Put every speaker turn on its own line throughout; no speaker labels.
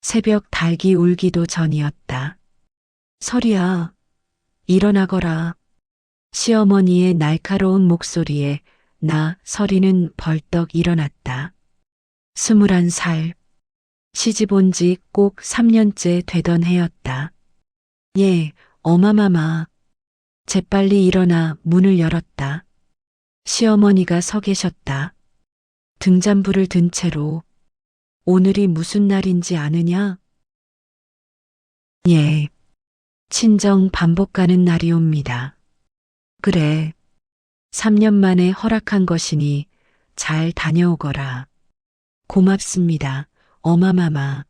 새벽 닭이 울기도 전이었다. 설이야, 일어나거라. 시어머니의 날카로운 목소리에 나 설이는 벌떡 일어났다. 21살. 시집 온 지 꼭 3년째 되던 해였다. 예, 어마마마. 재빨리 일어나 문을 열었다. 시어머니가 서 계셨다. 등잔불을 든 채로. 오늘이 무슨 날인지 아느냐? 예, 친정 반복 가는 날이옵니다. 그래, 3년 만에 허락한 것이니 잘 다녀오거라. 고맙습니다, 어마마마.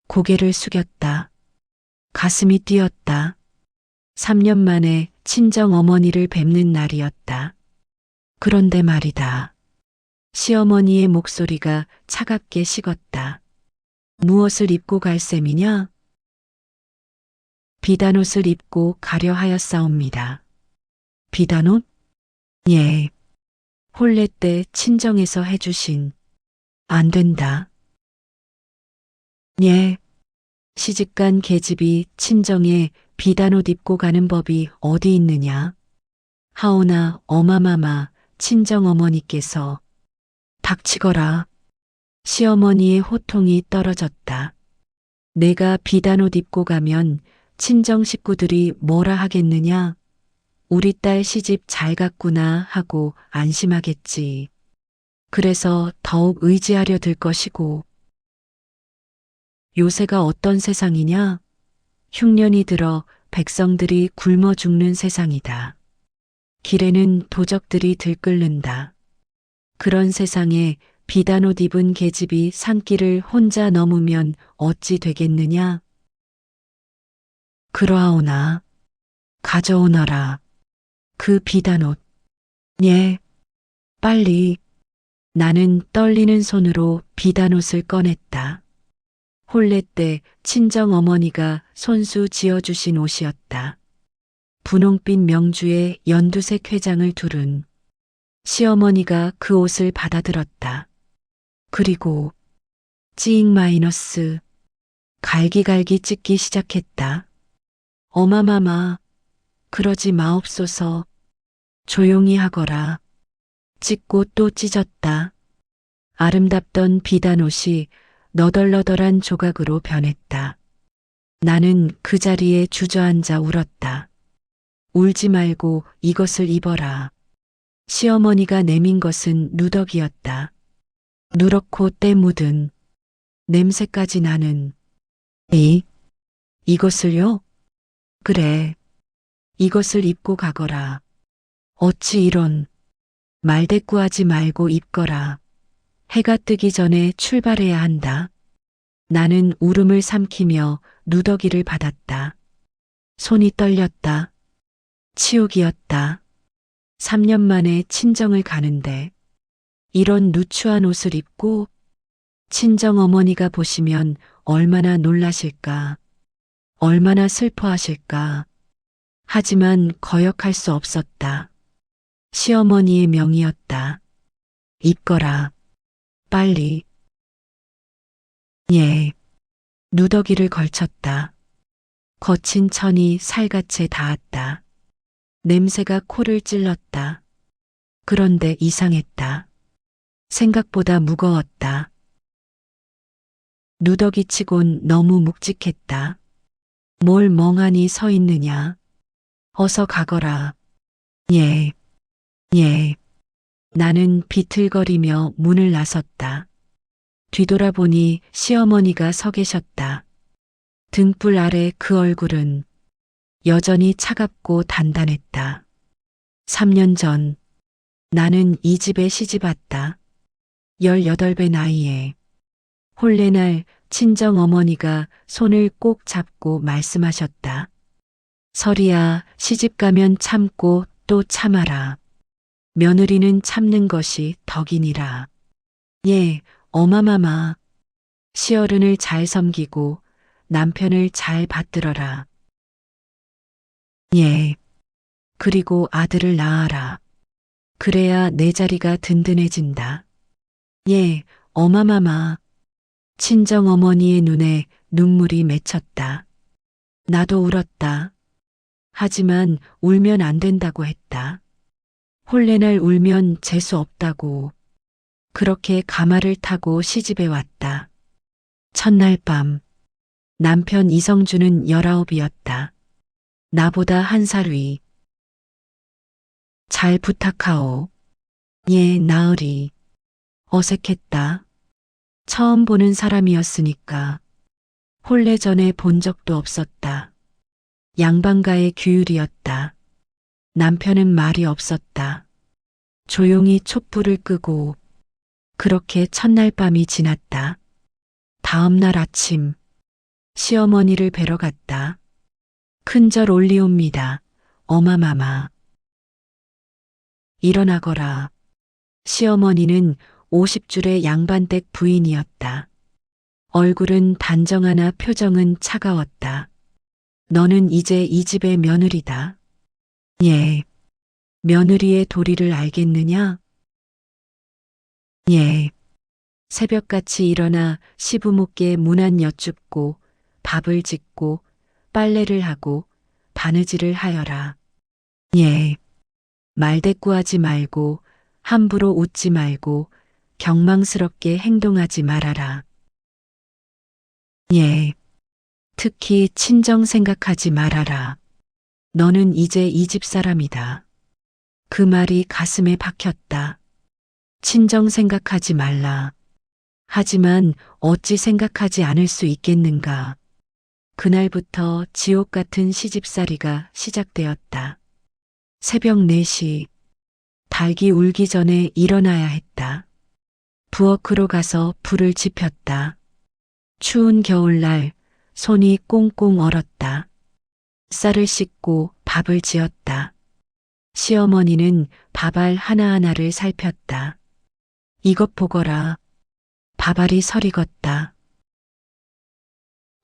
고개를 숙였다. 가슴이 뛰었다. 3년 만에 친정 어머니를 뵙는 날이었다. 그런데 말이다. 시어머니의 목소리가 차갑게 식었다. 무엇을 입고 갈 셈이냐? 비단옷을 입고 가려 하였사옵니다. 비단옷? 예. 혼례 때 친정에서 해주신. 안 된다. 예. 시집간 계집이 친정에 비단옷 입고 가는 법이 어디 있느냐? 하오나 어마마마 친정어머니께서 닥치거라. 시어머니의 호통이 떨어졌다. 내가 비단옷 입고 가면 친정 식구들이 뭐라 하겠느냐? 우리 딸 시집 잘 갔구나 하고 안심하겠지. 그래서 더욱 의지하려 들 것이고. 요새가 어떤 세상이냐? 흉년이 들어 백성들이 굶어 죽는 세상이다. 길에는 도적들이 들끓는다. 그런 세상에 비단옷 입은 계집이 산길을 혼자 넘으면 어찌 되겠느냐? 그러하오나 가져오너라. 그 비단옷. 예, 빨리. 나는 떨리는 손으로 비단옷을 꺼냈다. 혼례 때 친정 어머니가 손수 지어주신 옷이었다. 분홍빛 명주에 연두색 회장을 두른. 시어머니가 그 옷을 받아들었다. 그리고 찌잉 마이너스. 갈기갈기 찢기 시작했다. 어마마마, 그러지 마옵소서. 조용히 하거라. 찢고 또 찢었다. 아름답던 비단옷이 너덜너덜한 조각으로 변했다. 나는 그 자리에 주저앉아 울었다. 울지 말고 이것을 입어라. 시어머니가 내민 것은 누더기였다. 누렇고 때 묻은 냄새까지 나는. 이것을요? 그래. 이것을 입고 가거라. 어찌 이런. 말대꾸하지 말고 입거라. 해가 뜨기 전에 출발해야 한다. 나는 울음을 삼키며 누더기를 받았다. 손이 떨렸다. 치욕이었다. 3년 만에 친정을 가는데 이런 누추한 옷을 입고 친정 어머니가 보시면 얼마나 놀라실까. 얼마나 슬퍼하실까. 하지만 거역할 수 없었다. 시어머니의 명이었다. 입거라. 빨리. 예. 누더기를 걸쳤다. 거친 천이 살갗에 닿았다. 냄새가 코를 찔렀다. 그런데 이상했다. 생각보다 무거웠다. 누더기치곤 너무 묵직했다. 뭘 멍하니 서 있느냐. 어서 가거라. 예. 예. 나는 비틀거리며 문을 나섰다. 뒤돌아보니 시어머니가 서 계셨다. 등불 아래 그 얼굴은 여전히 차갑고 단단했다. 3년 전 나는 이 집에 시집 왔다. 18배 나이에. 혼례날 친정 어머니가 손을 꼭 잡고 말씀하셨다. 설이야, 시집 가면 참고 또 참아라. 며느리는 참는 것이 덕이니라. 예, 어마마마. 시어른을 잘 섬기고 남편을 잘 받들어라. 예. 그리고 아들을 낳아라. 그래야 내 자리가 든든해진다. 예, 어마마마. 친정어머니의 눈에 눈물이 맺혔다. 나도 울었다. 하지만 울면 안 된다고 했다. 홀레날 울면 재수 없다고. 그렇게 가마를 타고 시집에 왔다. 첫날 밤 남편 이성준은 19이었다. 나보다 1살 위. 잘 부탁하오. 예, 나으리. 어색했다. 처음 보는 사람이었으니까. 혼례 전에 본 적도 없었다. 양반가의 규율이었다. 남편은 말이 없었다. 조용히 촛불을 끄고 그렇게 첫날 밤이 지났다. 다음 날 아침 시어머니를 뵈러 갔다. 큰절 올리옵니다. 어마마마. 일어나거라. 시어머니는 50줄의 양반댁 부인이었다. 얼굴은 단정하나 표정은 차가웠다. 너는 이제 이 집의 며느리다. 예. 며느리의 도리를 알겠느냐? 예. 새벽같이 일어나 시부모께 문안 여쭙고 밥을 짓고 빨래를 하고 바느질을 하여라. 예. 말대꾸하지 말고 함부로 웃지 말고 경망스럽게 행동하지 말아라. 예. 특히 친정 생각하지 말아라. 너는 이제 이 집 사람이다. 그 말이 가슴에 박혔다. 친정 생각하지 말라. 하지만 어찌 생각하지 않을 수 있겠는가. 그날부터 지옥 같은 시집살이가 시작되었다. 새벽 4시, 닭이 울기 전에 일어나야 했다. 부엌으로 가서 불을 지폈다. 추운 겨울날 손이 꽁꽁 얼었다. 쌀을 씻고 밥을 지었다. 시어머니는 밥알 하나하나를 살폈다. 이것 보거라. 밥알이 설익었다.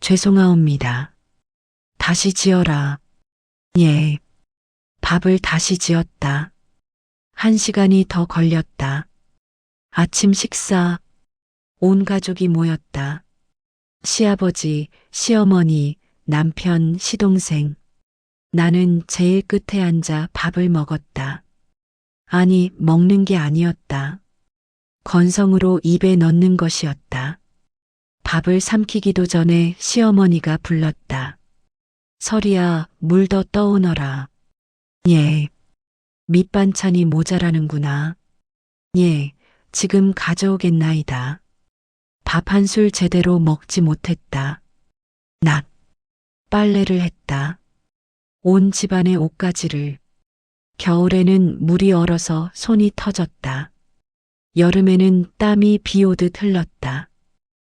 죄송하옵니다. 다시 지어라. 예. 밥을 다시 지었다. 1시간이 더 걸렸다. 아침 식사. 온 가족이 모였다. 시아버지, 시어머니, 남편, 시동생. 나는 제일 끝에 앉아 밥을 먹었다. 아니, 먹는 게 아니었다. 건성으로 입에 넣는 것이었다. 밥을 삼키기도 전에 시어머니가 불렀다. 설이야, 물 더 떠오너라. 예. 밑반찬이 모자라는구나. 예, 지금 가져오겠나이다. 밥 한 술 제대로 먹지 못했다. 낮. 빨래를 했다. 온 집안의 옷가지를. 겨울에는 물이 얼어서 손이 터졌다. 여름에는 땀이 비 오듯 흘렀다.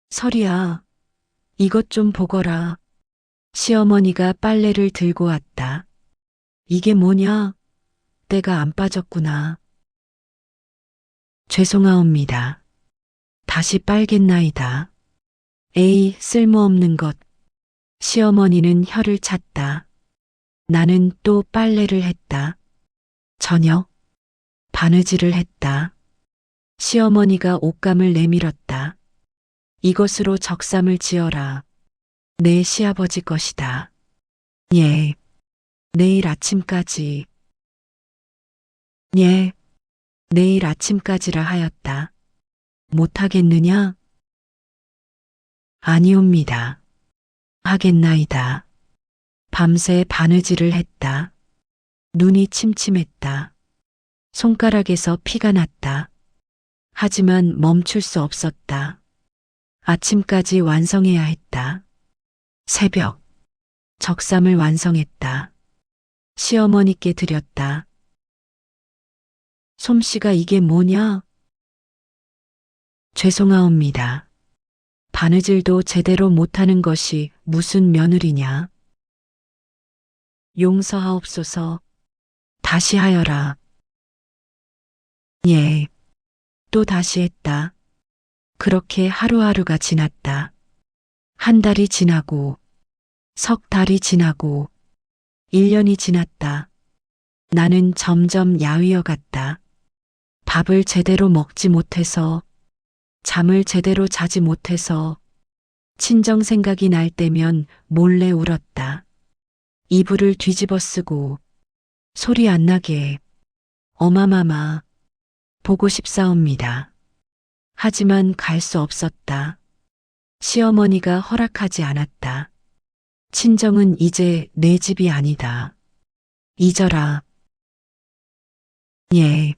설이야, 이것 좀 보거라. 시어머니가 빨래를 들고 왔다. 이게 뭐냐? 때가 안 빠졌구나. 죄송하옵니다. 다시 빨겠나이다. 에이, 쓸모없는 것. 시어머니는 혀를 찼다. 나는 또 빨래를 했다. 저녁, 바느질을 했다. 시어머니가 옷감을 내밀었다. 이것으로 적삼을 지어라. 내 시아버지 것이다. 예. 내일 아침까지. 예. 내일 아침까지라 하였다. 못하겠느냐? 아니옵니다. 하겠나이다. 밤새 바느질을 했다. 눈이 침침했다. 손가락에서 피가 났다. 하지만 멈출 수 없었다. 아침까지 완성해야 했다. 새벽. 적삼을 완성했다. 시어머니께 드렸다. 솜씨가 이게 뭐냐? 죄송하옵니다. 바느질도 제대로 못하는 것이 무슨 며느리냐? 용서하옵소서. 다시 하여라. 예. 또 다시 했다. 그렇게 하루하루가 지났다. 한 달이 지나고, 석 달이 지나고, 1년이 지났다. 나는 점점 야위어 갔다. 밥을 제대로 먹지 못해서, 잠을 제대로 자지 못해서 친정 생각이 날 때면 몰래 울었다. 이불을 뒤집어 쓰고 소리 안 나게 어마마마 보고 싶사옵니다. 하지만 갈 수 없었다. 시어머니가 허락하지 않았다. 친정은 이제 내 집이 아니다. 잊어라. 예.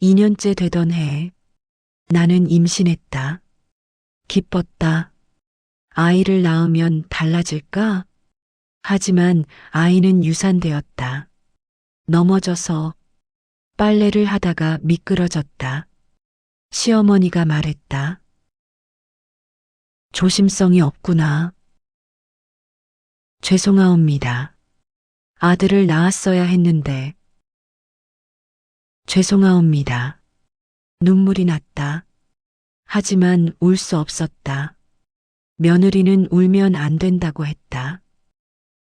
2년째 되던 해 나는 임신했다. 기뻤다. 아이를 낳으면 달라질까? 하지만 아이는 유산되었다. 넘어져서 빨래를 하다가 미끄러졌다. 시어머니가 말했다. 조심성이 없구나. 죄송하옵니다. 아들을 낳았어야 했는데. 죄송하옵니다. 눈물이 났다. 하지만 울 수 없었다. 며느리는 울면 안 된다고 했다.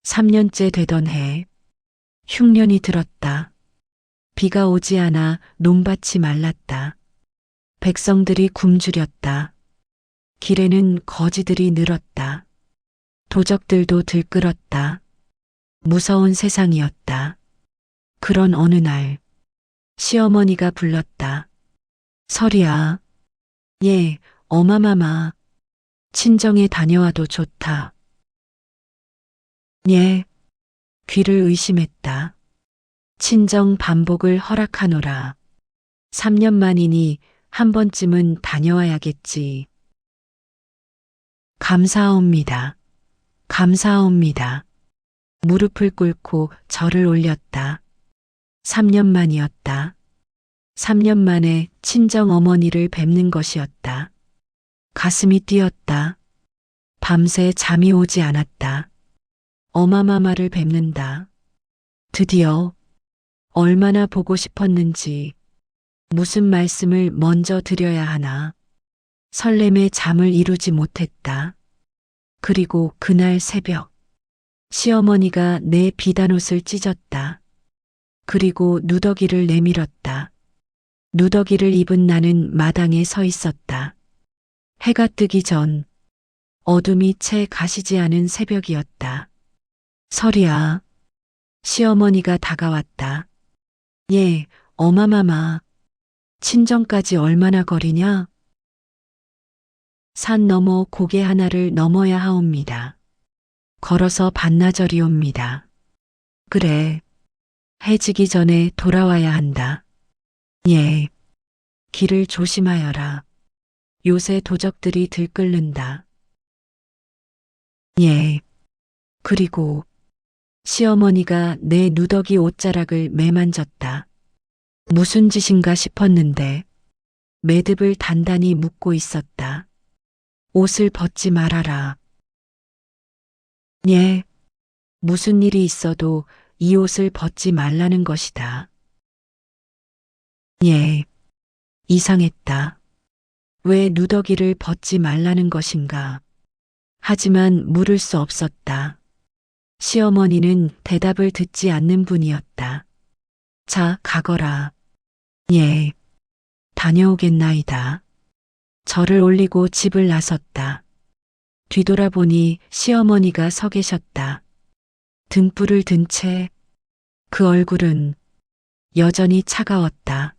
3년째 되던 해, 흉년이 들었다. 비가 오지 않아 논밭이 말랐다. 백성들이 굶주렸다. 길에는 거지들이 늘었다. 도적들도 들끓었다. 무서운 세상이었다. 그런 어느 날, 시어머니가 불렀다. 설이야. 예, 어마마마. 친정에 다녀와도 좋다. 예. 귀를 의심했다. 친정 반복을 허락하노라. 3년 만이니 한 번쯤은 다녀와야겠지. 감사합니다. 감사합니다. 무릎을 꿇고 절을 올렸다. 3년 만이었다. 3년 만에 친정 어머니를 뵙는 것이었다. 가슴이 뛰었다. 밤새 잠이 오지 않았다. 어마마마를 뵙는다. 드디어 얼마나 보고 싶었는지 무슨 말씀을 먼저 드려야 하나. 설렘에 잠을 이루지 못했다. 그리고 그날 새벽 시어머니가 내 비단옷을 찢었다. 그리고 누더기를 내밀었다. 누더기를 입은 나는 마당에 서 있었다. 해가 뜨기 전 어둠이 채 가시지 않은 새벽이었다. 설이야. 시어머니가 다가왔다. 예, 어마마마. 친정까지 얼마나 거리냐? 산 너머 고개 하나를 넘어야 하옵니다. 걸어서 반나절이옵니다. 그래. 해지기 전에 돌아와야 한다. 예. 길을 조심하여라. 요새 도적들이 들끓는다. 예. 그리고 시어머니가 내 누더기 옷자락을 매만졌다. 무슨 짓인가 싶었는데 매듭을 단단히 묶고 있었다. 옷을 벗지 말아라. 예. 무슨 일이 있어도 이 옷을 벗지 말라는 것이다. 예. 이상했다. 왜 누더기를 벗지 말라는 것인가. 하지만 물을 수 없었다. 시어머니는 대답을 듣지 않는 분이었다. 자, 가거라. 예. 다녀오겠나이다. 절을 올리고 집을 나섰다. 뒤돌아보니 시어머니가 서 계셨다. 등불을 든 채 그 얼굴은 여전히 차가웠다.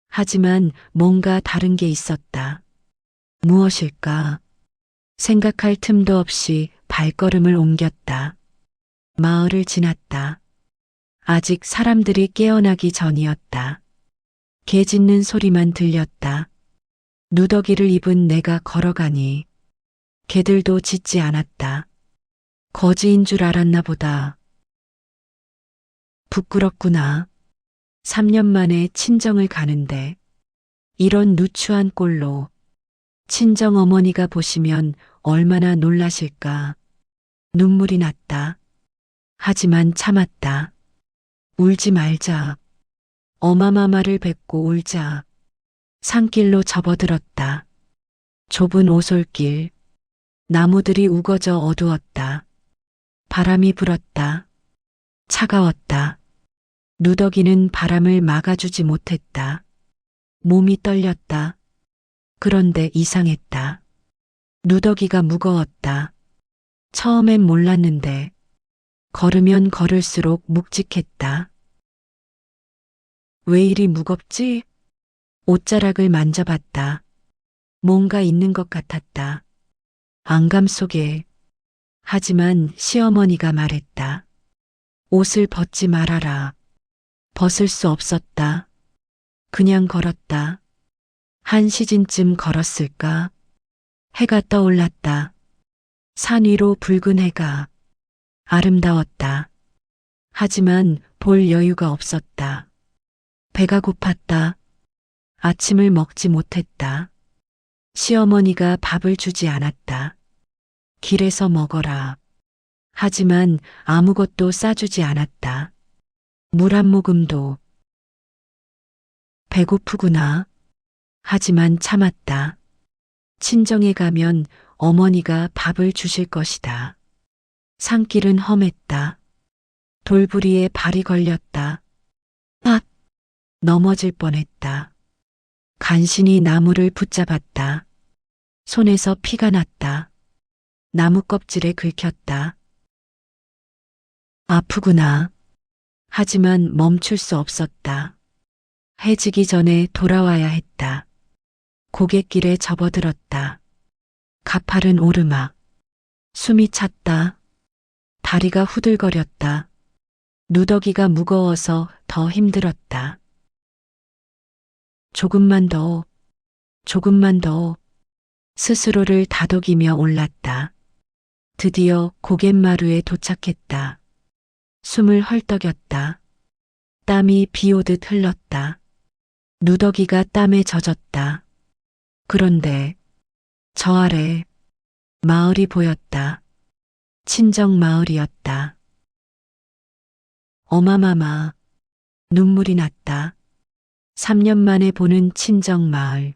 하지만 뭔가 다른 게 있었다. 무엇일까? 생각할 틈도 없이 발걸음을 옮겼다. 마을을 지났다. 아직 사람들이 깨어나기 전이었다. 개 짖는 소리만 들렸다. 누더기를 입은 내가 걸어가니 개들도 짖지 않았다. 거지인 줄 알았나 보다. 부끄럽구나. 3년 만에 친정을 가는데 이런 누추한 꼴로 친정 어머니가 보시면 얼마나 놀라실까. 눈물이 났다. 하지만 참았다. 울지 말자. 어마마마를 뵙고 울자. 산길로 접어들었다. 좁은 오솔길. 나무들이 우거져 어두웠다. 바람이 불었다. 차가웠다. 누더기는 바람을 막아주지 못했다. 몸이 떨렸다. 그런데 이상했다. 누더기가 무거웠다. 처음엔 몰랐는데 걸으면 걸을수록 묵직했다. 왜 이리 무겁지? 옷자락을 만져봤다. 뭔가 있는 것 같았다. 안감 속에. 하지만 시어머니가 말했다. 옷을 벗지 말아라. 벗을 수 없었다. 그냥 걸었다. 한 시즌쯤 걸었을까? 해가 떠올랐다. 산 위로 붉은 해가 아름다웠다. 하지만 볼 여유가 없었다. 배가 고팠다. 아침을 먹지 못했다. 시어머니가 밥을 주지 않았다. 길에서 먹어라. 하지만 아무것도 싸주지 않았다. 물 한 모금도. 배고프구나. 하지만 참았다. 친정에 가면 어머니가 밥을 주실 것이다. 산길은 험했다. 돌부리에 발이 걸렸다. 아! 넘어질 뻔했다. 간신히 나무를 붙잡았다. 손에서 피가 났다. 나무 껍질에 긁혔다. 아프구나. 하지만 멈출 수 없었다. 해지기 전에 돌아와야 했다. 고갯길에 접어들었다. 가파른 오르막. 숨이 찼다. 다리가 후들거렸다. 누더기가 무거워서 더 힘들었다. 조금만 더, 조금만 더. 스스로를 다독이며 올랐다. 드디어 고갯마루에 도착했다. 숨을 헐떡였다. 땀이 비 오듯 흘렀다. 누더기가 땀에 젖었다. 그런데 저 아래 마을이 보였다. 친정 마을이었다. 어마마마. 눈물이 났다. 3년 만에 보는 친정 마을.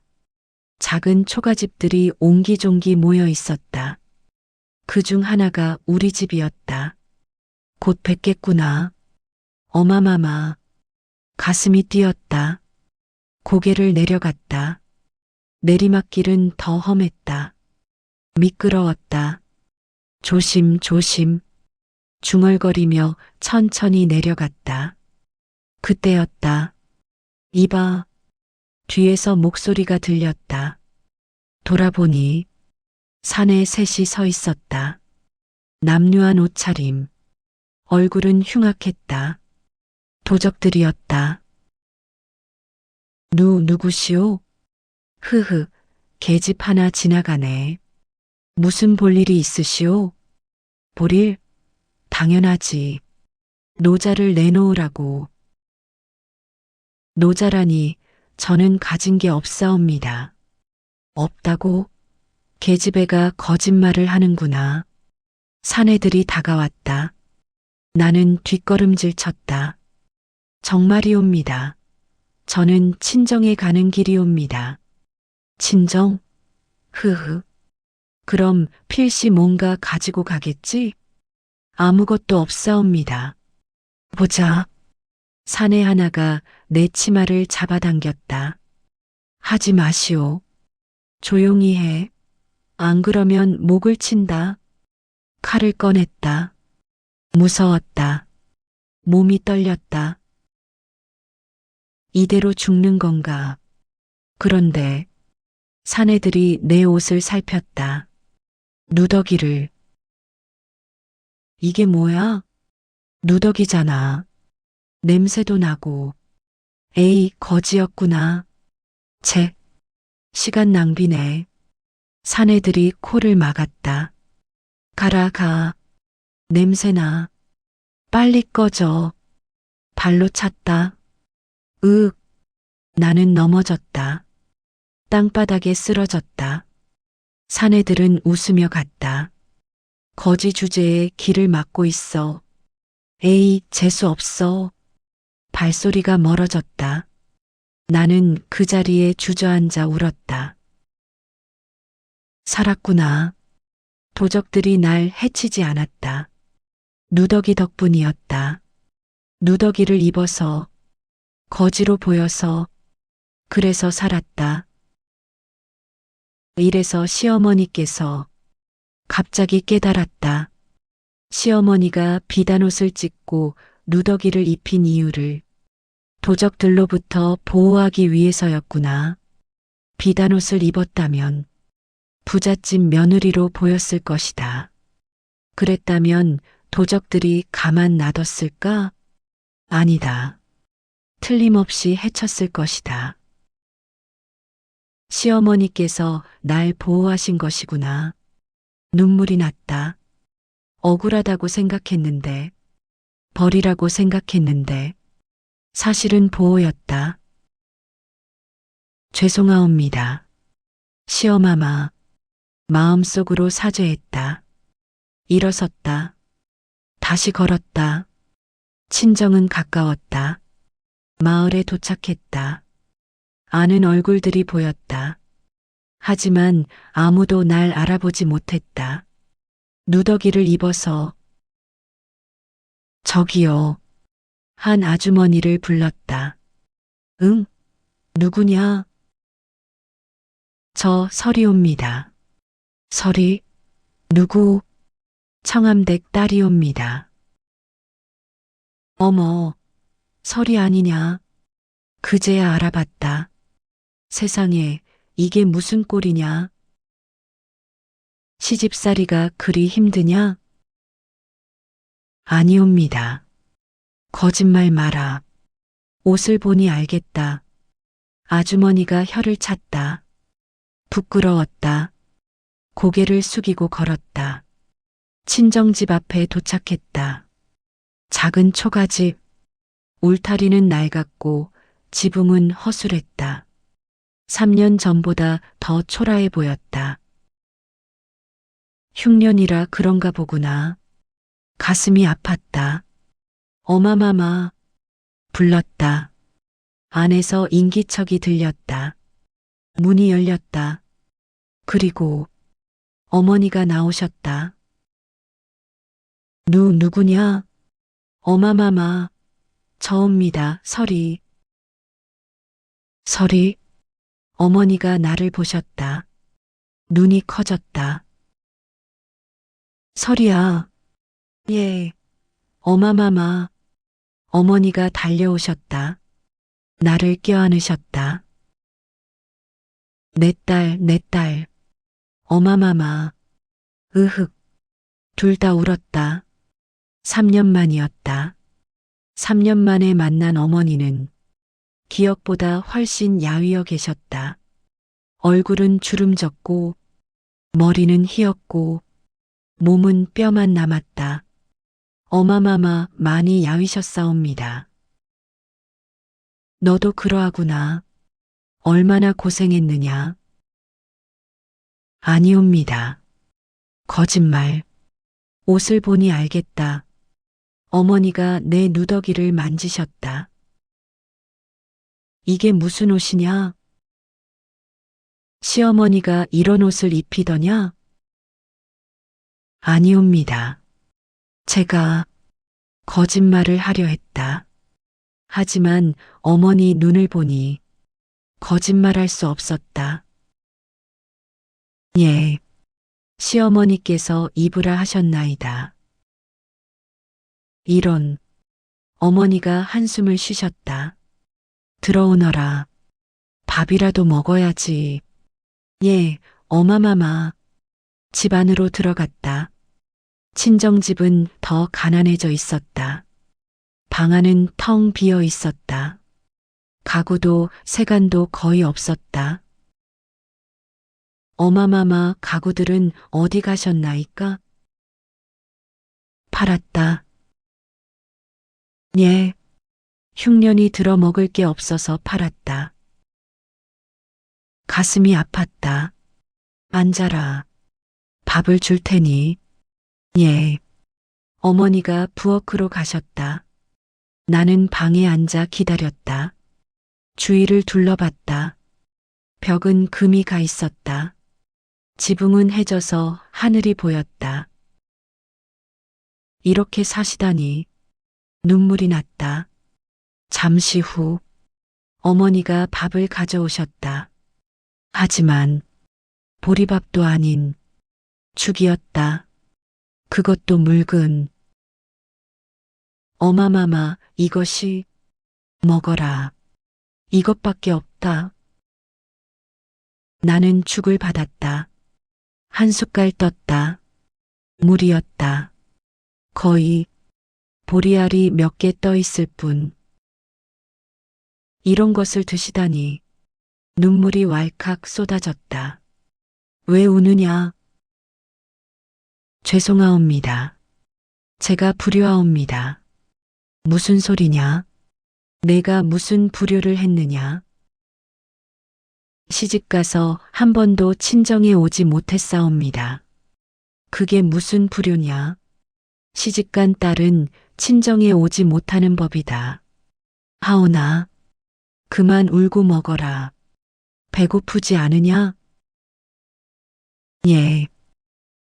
작은 초가집들이 옹기종기 모여 있었다. 그 중 하나가 우리 집이었다. 곧 뵙겠구나. 어마마마. 가슴이 뛰었다. 고개를 내려갔다. 내리막길은 더 험했다. 미끄러웠다. 조심조심. 중얼거리며 천천히 내려갔다. 그때였다. 이봐. 뒤에서 목소리가 들렸다. 돌아보니 산에 셋이 서 있었다. 남루한 옷차림. 얼굴은 흉악했다. 도적들이었다. 누구시오? 흐흐, 계집 하나 지나가네. 무슨 볼일이 있으시오? 볼일? 당연하지. 노자를 내놓으라고. 노자라니 저는 가진 게 없사옵니다. 없다고? 계집애가 거짓말을 하는구나. 사내들이 다가왔다. 나는 뒷걸음질 쳤다. 정말이옵니다. 저는 친정에 가는 길이옵니다. 친정? 흐흐. 그럼 필시 뭔가 가지고 가겠지? 아무것도 없사옵니다. 보자. 사내 하나가 내 치마를 잡아당겼다. 하지 마시오. 조용히 해. 안 그러면 목을 친다. 칼을 꺼냈다. 무서웠다. 몸이 떨렸다. 이대로 죽는 건가? 그런데 사내들이 내 옷을 살폈다. 누더기를. 이게 뭐야? 누더기잖아. 냄새도 나고. 에이, 거지였구나. 채. 시간 낭비네. 사내들이 코를 막았다. 가라, 가. 냄새나. 빨리 꺼져. 발로 찼다. 으윽. 나는 넘어졌다. 땅바닥에 쓰러졌다. 사내들은 웃으며 갔다. 거지 주제에 길을 막고 있어. 에이, 재수 없어. 발소리가 멀어졌다. 나는 그 자리에 주저앉아 울었다. 살았구나. 도적들이 날 해치지 않았다. 누더기 덕분이었다. 누더기를 입어서, 거지로 보여서, 그래서 살았다. 이래서 시어머니께서 갑자기 깨달았다. 시어머니가 비단옷을 찢고 누더기를 입힌 이유를 도적들로부터 보호하기 위해서였구나. 비단옷을 입었다면 부잣집 며느리로 보였을 것이다. 그랬다면 도적들이 가만 놔뒀을까? 아니다. 틀림없이 해쳤을 것이다. 시어머니께서 날 보호하신 것이구나. 눈물이 났다. 억울하다고 생각했는데, 벌이라고 생각했는데, 사실은 보호였다. 죄송하옵니다. 시어마마, 마음속으로 사죄했다. 일어섰다. 다시 걸었다. 친정은 가까웠다. 마을에 도착했다. 아는 얼굴들이 보였다. 하지만 아무도 날 알아보지 못했다. 누더기를 입어서 저기요. 한 아주머니를 불렀다. 응? 누구냐? 저 설이옵니다. 설이? 누구? 청암댁 딸이옵니다. 어머, 설이 아니냐? 그제야 알아봤다. 세상에 이게 무슨 꼴이냐? 시집살이가 그리 힘드냐? 아니옵니다. 거짓말 마라. 옷을 보니 알겠다. 아주머니가 혀를 찼다. 부끄러웠다. 고개를 숙이고 걸었다. 친정집 앞에 도착했다. 작은 초가집. 울타리는 낡았고 지붕은 허술했다. 3년 전보다 더 초라해 보였다. 흉년이라 그런가 보구나. 가슴이 아팠다. 어마마마 불렀다. 안에서 인기척이 들렸다. 문이 열렸다. 그리고 어머니가 나오셨다. 누구냐? 어마마마, 저옵니다. 설이. 설이? 어머니가 나를 보셨다. 눈이 커졌다. 설이야. 예. 어마마마. 어머니가 달려오셨다. 나를 껴안으셨다. 내 딸. 어마마마. 으흑. 둘 다 울었다. 3년 만이었다. 3년 만에 만난 어머니는 기억보다 훨씬 야위어 계셨다. 얼굴은 주름졌고 머리는 희었고 몸은 뼈만 남았다. 어마마마 많이 야위셨사옵니다. 너도 그러하구나. 얼마나 고생했느냐. 아니옵니다. 거짓말. 옷을 보니 알겠다. 어머니가 내 누더기를 만지셨다. 이게 무슨 옷이냐? 시어머니가 이런 옷을 입히더냐? 아니옵니다. 제가 거짓말을 하려 했다. 하지만 어머니 눈을 보니 거짓말할 수 없었다. 예, 시어머니께서 입으라 하셨나이다. 이런, 어머니가 한숨을 쉬셨다. 들어오너라. 밥이라도 먹어야지. 예, 어마마마. 집 안으로 들어갔다. 친정집은 더 가난해져 있었다. 방 안은 텅 비어 있었다. 가구도 세간도 거의 없었다. 어마마마 가구들은 어디 가셨나이까? 팔았다. 예, 흉년이 들어 먹을 게 없어서 팔았다. 가슴이 아팠다. 앉아라. 밥을 줄 테니. 예. 어머니가 부엌으로 가셨다. 나는 방에 앉아 기다렸다. 주위를 둘러봤다. 벽은 금이 가 있었다. 지붕은 해져서 하늘이 보였다. 이렇게 사시다니 눈물이 났다. 잠시 후 어머니가 밥을 가져오셨다. 하지만 보리밥도 아닌 죽이었다. 그것도 묽은. 어마마마, 이것이 먹어라. 이것밖에 없다. 나는 죽을 받았다. 한 숟갈 떴다. 물이었다. 거의 보리알이 몇 개 떠 있을 뿐. 이런 것을 드시다니. 눈물이 왈칵 쏟아졌다. 왜 우느냐? 죄송하옵니다. 제가 불효하옵니다. 무슨 소리냐? 내가 무슨 불효를 했느냐? 시집가서 한 번도 친정에 오지 못했사옵니다. 그게 무슨 불효냐? 시집간 딸은 친정에 오지 못하는 법이다. 하오나, 그만 울고 먹어라. 배고프지 않으냐? 예,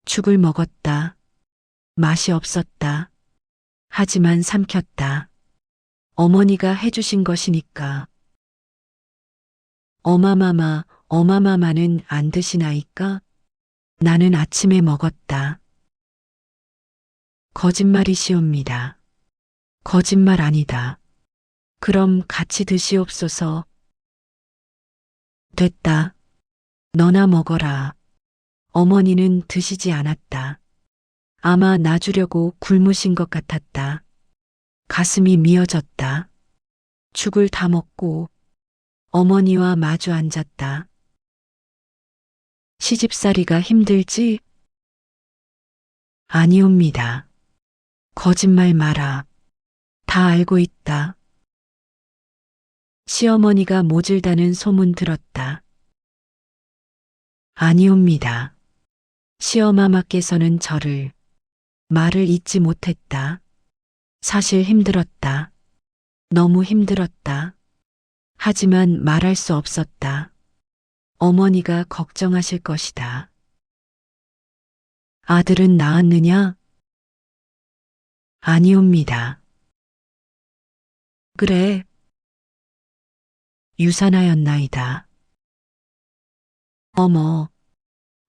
죽을 먹었다. 맛이 없었다. 하지만 삼켰다. 어머니가 해주신 것이니까. 어마마마, 어마마마는 안 드시나이까? 나는 아침에 먹었다. 거짓말이시옵니다. 거짓말 아니다. 그럼 같이 드시옵소서. 됐다. 너나 먹어라. 어머니는 드시지 않았다. 아마 나 주려고 굶으신 것 같았다. 가슴이 미어졌다. 죽을 다 먹고 어머니와 마주 앉았다. 시집살이가 힘들지? 아니옵니다. 거짓말 마라. 다 알고 있다. 시어머니가 모질다는 소문 들었다. 아니옵니다. 시어마마께서는 저를 말을 잇지 못했다. 사실 힘들었다. 너무 힘들었다. 하지만 말할 수 없었다. 어머니가 걱정하실 것이다. 아들은 낳았느냐? 아니옵니다. 그래. 유산하였나이다. 어머,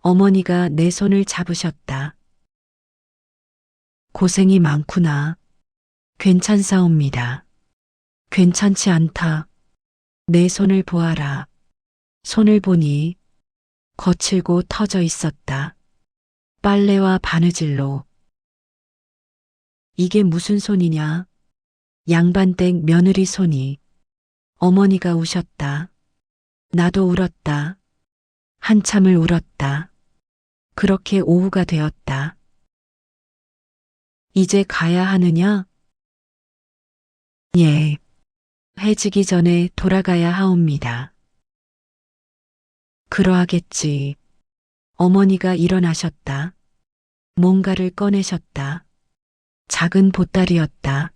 어머니가 내 손을 잡으셨다. 고생이 많구나. 괜찮사옵니다. 괜찮지 않다. 내 손을 보아라. 손을 보니 거칠고 터져 있었다. 빨래와 바느질로. 이게 무슨 손이냐? 양반댁 며느리 손이. 어머니가 우셨다. 나도 울었다. 한참을 울었다. 그렇게 오후가 되었다. 이제 가야 하느냐? 예. 해지기 전에 돌아가야 하옵니다. 그러하겠지. 어머니가 일어나셨다. 뭔가를 꺼내셨다. 작은 보따리였다.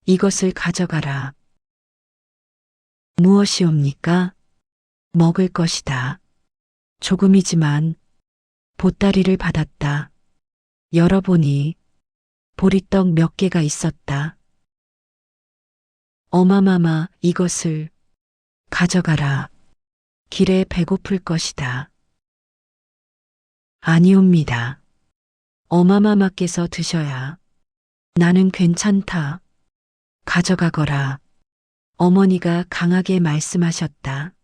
이것을 가져가라. 무엇이옵니까? 먹을 것이다. 조금이지만 보따리를 받았다. 열어보니 보리떡 몇 개가 있었다. 어마마마, 이것을 가져가라. 길에 배고플 것이다. 아니옵니다. 어마마마께서 드셔야. 나는 괜찮다. 가져가거라. 어머니가 강하게 말씀하셨다.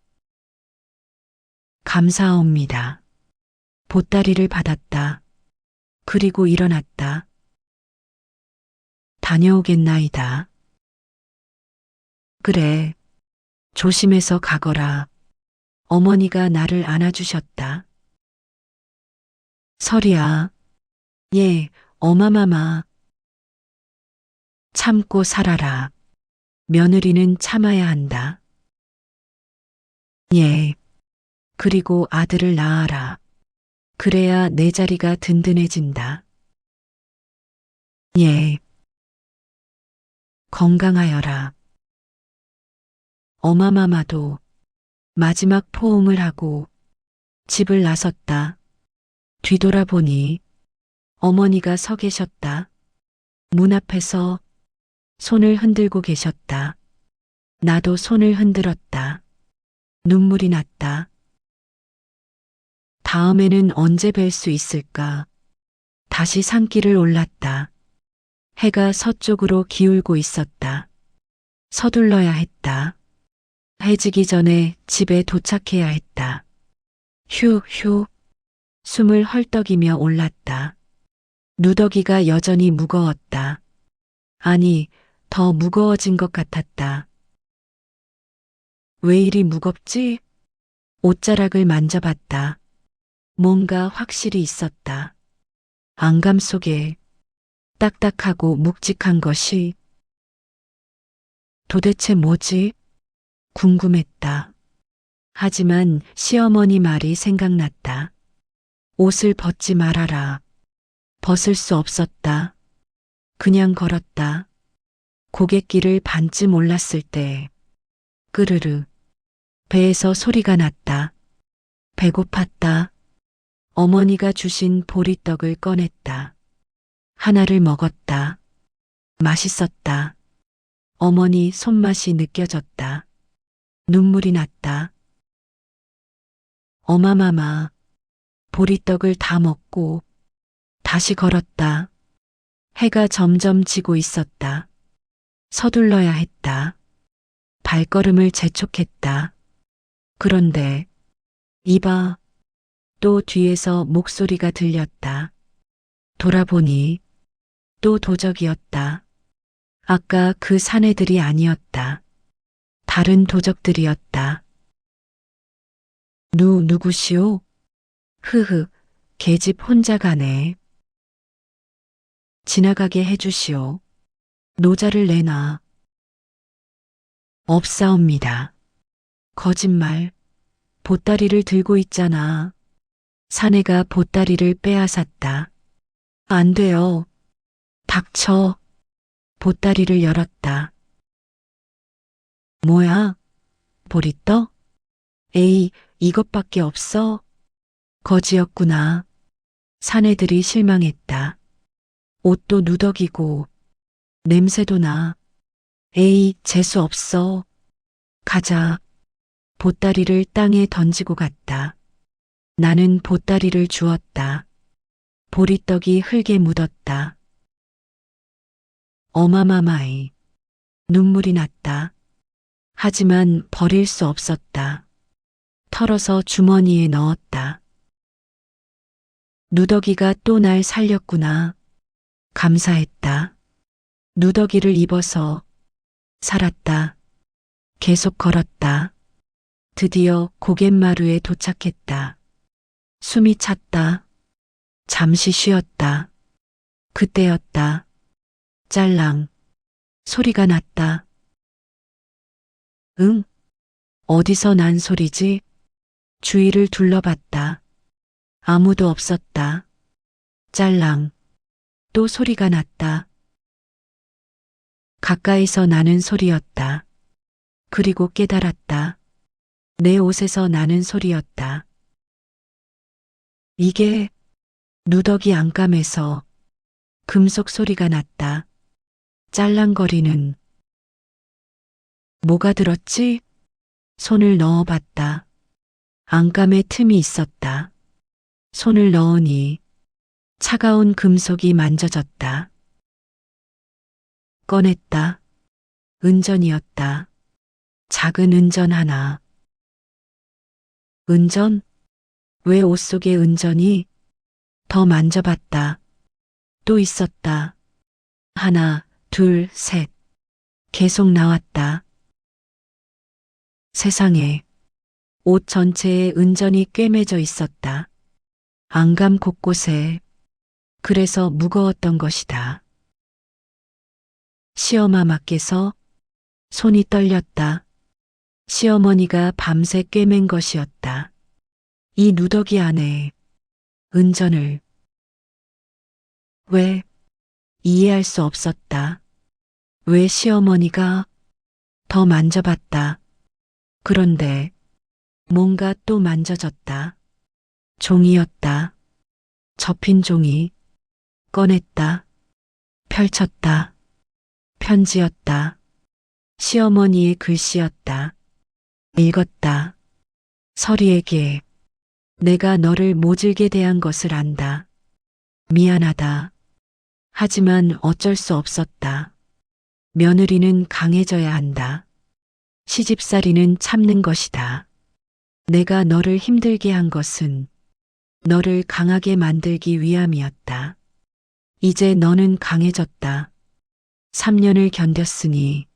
감사합니다. 보따리를 받았다. 그리고 일어났다. 다녀오겠나이다. 그래. 조심해서 가거라. 어머니가 나를 안아주셨다. 설이야. 예, 어마마마. 참고 살아라. 며느리는 참아야 한다. 예. 그리고 아들을 낳아라. 그래야 내 자리가 든든해진다. 예. 건강하여라. 어마마마도 마지막 포옹을 하고 집을 나섰다. 뒤돌아보니 어머니가 서 계셨다. 문 앞에서 손을 흔들고 계셨다. 나도 손을 흔들었다. 눈물이 났다. 다음에는 언제 뵐 수 있을까? 다시 산길을 올랐다. 해가 서쪽으로 기울고 있었다. 서둘러야 했다. 해지기 전에 집에 도착해야 했다. 휴. 숨을 헐떡이며 올랐다. 누더기가 여전히 무거웠다. 아니, 더 무거워진 것 같았다. 왜 이리 무겁지? 옷자락을 만져봤다. 뭔가 확실히 있었다. 안감 속에 딱딱하고 묵직한 것이 도대체 뭐지? 궁금했다. 하지만 시어머니 말이 생각났다. 옷을 벗지 말아라. 벗을 수 없었다. 그냥 걸었다. 고갯길을 반쯤 올랐을 때 끄르르 배에서 소리가 났다. 배고팠다. 어머니가 주신 보리떡을 꺼냈다. 하나를 먹었다. 맛있었다. 어머니 손맛이 느껴졌다. 눈물이 났다. 어마마마 보리떡을 다 먹고 다시 걸었다. 해가 점점 지고 있었다. 서둘러야 했다. 발걸음을 재촉했다. 그런데 이봐, 또 뒤에서 목소리가 들렸다. 돌아보니 또 도적이었다. 아까 그 사내들이 아니었다. 다른 도적들이었다. 누구시오? 흐흐, 계집 혼자 가네. 지나가게 해주시오. 노자를 내놔. 없사옵니다. 거짓말. 보따리를 들고 있잖아. 사내가 보따리를 빼앗았다. 안 돼요. 닥쳐. 보따리를 열었다. 뭐야? 보리떡? 에이, 이것밖에 없어? 거지였구나. 사내들이 실망했다. 옷도 누더기고 냄새도 나. 에이, 재수 없어. 가자. 보따리를 땅에 던지고 갔다. 나는 보따리를 주었다. 보리떡이 흙에 묻었다. 어마마마이. 눈물이 났다. 하지만 버릴 수 없었다. 털어서 주머니에 넣었다. 누더기가 또 날 살렸구나. 감사했다. 누더기를 입어서 살았다. 계속 걸었다. 드디어 고갯마루에 도착했다. 숨이 찼다. 잠시 쉬었다. 그때였다. 짤랑. 소리가 났다. 응? 어디서 난 소리지? 주위를 둘러봤다. 아무도 없었다. 짤랑. 또 소리가 났다. 가까이서 나는 소리였다. 그리고 깨달았다. 내 옷에서 나는 소리였다. 이게 누더기 안감에서 금속 소리가 났다. 짤랑거리는. 뭐가 들었지? 손을 넣어봤다. 안감에 틈이 있었다. 손을 넣으니 차가운 금속이 만져졌다. 꺼냈다. 은전이었다. 작은 은전 하나. 은전? 왜 옷 속에 은전이? 더 만져봤다. 또 있었다. 하나, 둘, 셋. 계속 나왔다. 세상에. 옷 전체에 은전이 꿰매져 있었다. 안감 곳곳에. 그래서 무거웠던 것이다. 시어마마께서 손이 떨렸다. 시어머니가 밤새 꿰맨 것이었다. 이 누더기 안에 은전을. 왜? 이해할 수 없었다. 왜 시어머니가? 더 만져봤다. 그런데 뭔가 또 만져졌다. 종이였다. 접힌 종이. 꺼냈다. 펼쳤다. 편지였다. 시어머니의 글씨였다. 읽었다. 서리에게 내가 너를 모질게 대한 것을 안다. 미안하다. 하지만 어쩔 수 없었다. 며느리는 강해져야 한다. 시집살이는 참는 것이다. 내가 너를 힘들게 한 것은 너를 강하게 만들기 위함이었다. 이제 너는 강해졌다. 3년을 견뎠으니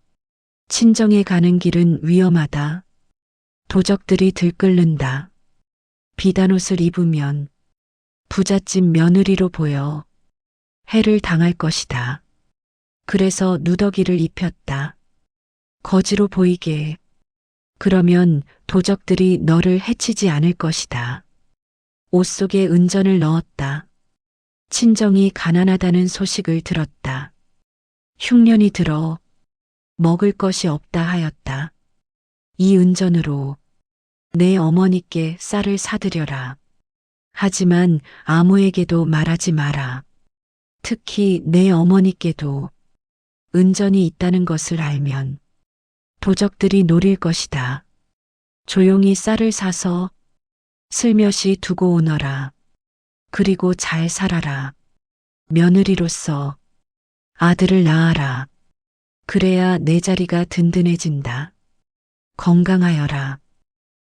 친정에 가는 길은 위험하다. 도적들이 들끓는다. 비단옷을 입으면 부잣집 며느리로 보여 해를 당할 것이다. 그래서 누더기를 입혔다. 거지로 보이게. 그러면 도적들이 너를 해치지 않을 것이다. 옷 속에 은전을 넣었다. 친정이 가난하다는 소식을 들었다. 흉년이 들어 먹을 것이 없다 하였다. 이 은전으로 내 어머니께 쌀을 사드려라. 하지만 아무에게도 말하지 마라. 특히 내 어머니께도 은전이 있다는 것을 알면 도적들이 노릴 것이다. 조용히 쌀을 사서 슬며시 두고 오너라. 그리고 잘 살아라. 며느리로서 아들을 낳아라. 그래야 내 자리가 든든해진다. 건강하여라.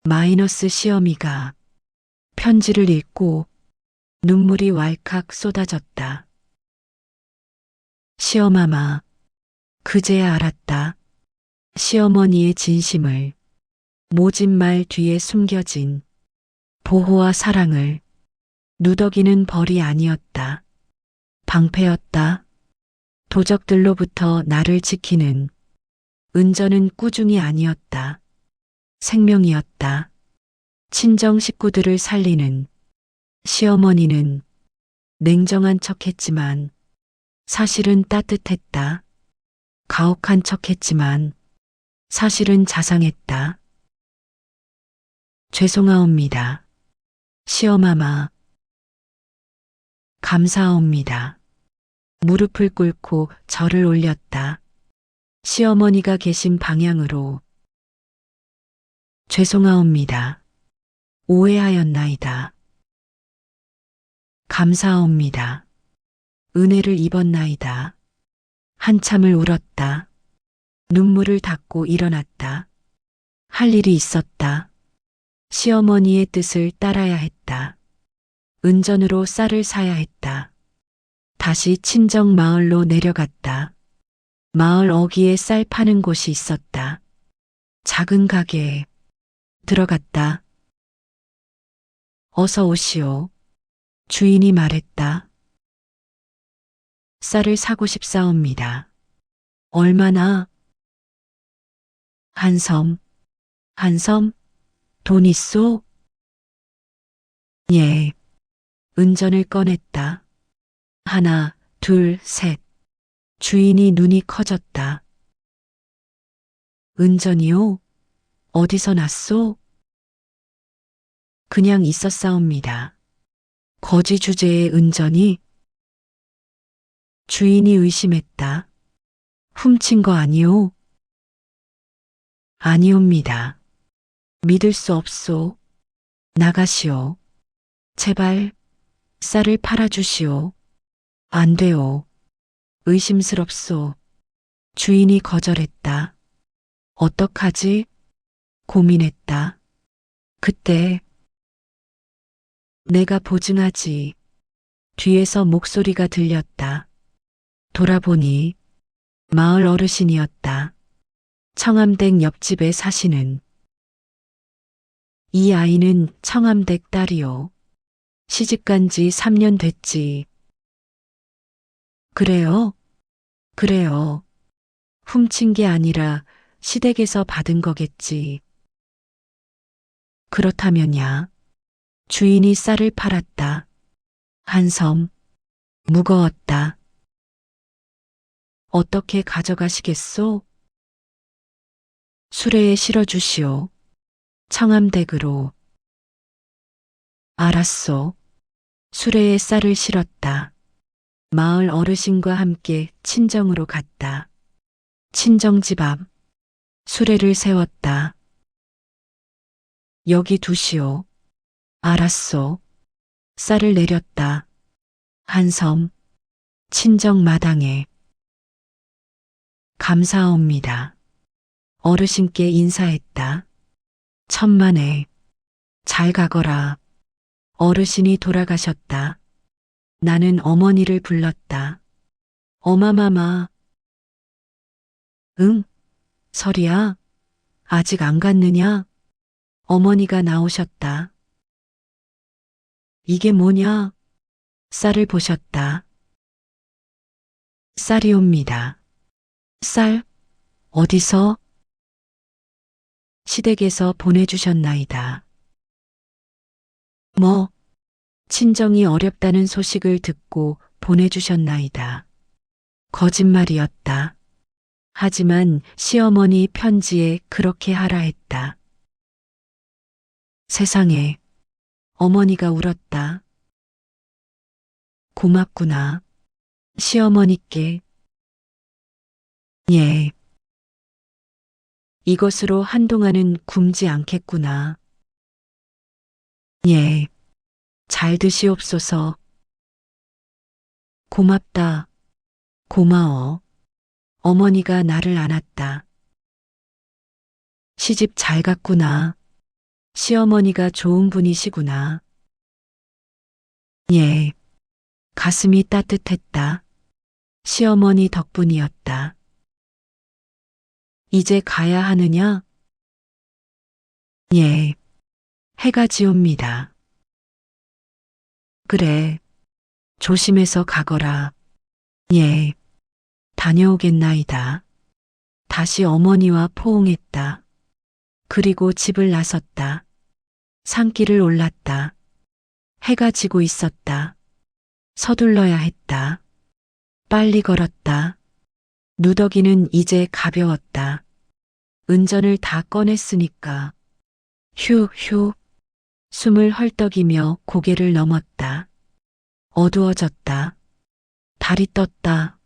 마이너스 시어미가 편지를 읽고 눈물이 왈칵 쏟아졌다. 시어마마, 그제야 알았다. 시어머니의 진심을, 모진 말 뒤에 숨겨진 보호와 사랑을. 누더기는 벌이 아니었다. 방패였다. 도적들로부터 나를 지키는 은전은 꾸중이 아니었다. 생명이었다. 친정 식구들을 살리는 시어머니는 냉정한 척했지만 사실은 따뜻했다. 가혹한 척했지만 사실은 자상했다. 죄송하옵니다. 시어마마. 감사합니다. 무릎을 꿇고 절을 올렸다. 시어머니가 계신 방향으로. 죄송하옵니다. 오해하였나이다. 감사합니다. 은혜를 입었나이다. 한참을 울었다. 눈물을 닦고 일어났다. 할 일이 있었다. 시어머니의 뜻을 따라야 했다. 은전으로 쌀을 사야 했다. 다시 친정 마을로 내려갔다. 마을 어귀에 쌀 파는 곳이 있었다. 작은 가게에 들어갔다. 어서 오시오. 주인이 말했다. 쌀을 사고 싶사옵니다. 얼마나? 한 섬. 한 섬? 돈 있소? 예. 은전을 꺼냈다. 하나, 둘, 셋. 주인이 눈이 커졌다. 은전이요? 어디서 났소? 그냥 있었사옵니다. 거지 주제의 은전이? 주인이 의심했다. 훔친 거 아니오? 아니옵니다. 믿을 수 없소. 나가시오. 제발 쌀을 팔아주시오. 안 돼요. 의심스럽소. 주인이 거절했다. 어떡하지? 고민했다. 그때 내가 보증하지. 뒤에서 목소리가 들렸다. 돌아보니 마을 어르신이었다. 청암댁 옆집에 사시는. 이 아이는 청암댁 딸이요. 시집간 지 3년 됐지. 그래요? 그래요. 훔친 게 아니라 시댁에서 받은 거겠지. 그렇다면야. 주인이 쌀을 팔았다. 한 섬. 무거웠다. 어떻게 가져가시겠소? 수레에 실어주시오. 청암댁으로. 알았소. 수레에 쌀을 실었다. 마을 어르신과 함께 친정으로 갔다. 친정집 앞. 수레를 세웠다. 여기 두시오. 알았소. 쌀을 내렸다. 한섬, 친정 마당에. 감사합니다. 어르신께 인사했다. 천만에, 잘 가거라. 어르신이 돌아가셨다. 나는 어머니를 불렀다. 어마마마. 응, 설이야. 아직 안 갔느냐? 어머니가 나오셨다. 이게 뭐냐? 쌀을 보셨다. 쌀이옵니다. 쌀? 어디서? 시댁에서 보내주셨나이다. 뭐, 친정이 어렵다는 소식을 듣고 보내주셨나이다. 거짓말이었다. 하지만 시어머니 편지에 그렇게 하라 했다. 세상에, 어머니가 울었다. 고맙구나. 시어머니께. 예. 이것으로 한동안은 굶지 않겠구나. 예. 잘 드시옵소서. 고맙다. 고마워. 어머니가 나를 안았다. 시집 잘 갔구나. 시어머니가 좋은 분이시구나. 예. 가슴이 따뜻했다. 시어머니 덕분이었다. 이제 가야 하느냐? 예. 해가 지옵니다. 그래. 조심해서 가거라. 예. 다녀오겠나이다. 다시 어머니와 포옹했다. 그리고 집을 나섰다. 산길을 올랐다. 해가 지고 있었다. 서둘러야 했다. 빨리 걸었다. 누더기는 이제 가벼웠다. 은전을 다 꺼냈으니까. 휴, 휴. 숨을 헐떡이며 고개를 넘었다. 어두워졌다. 달이 떴다.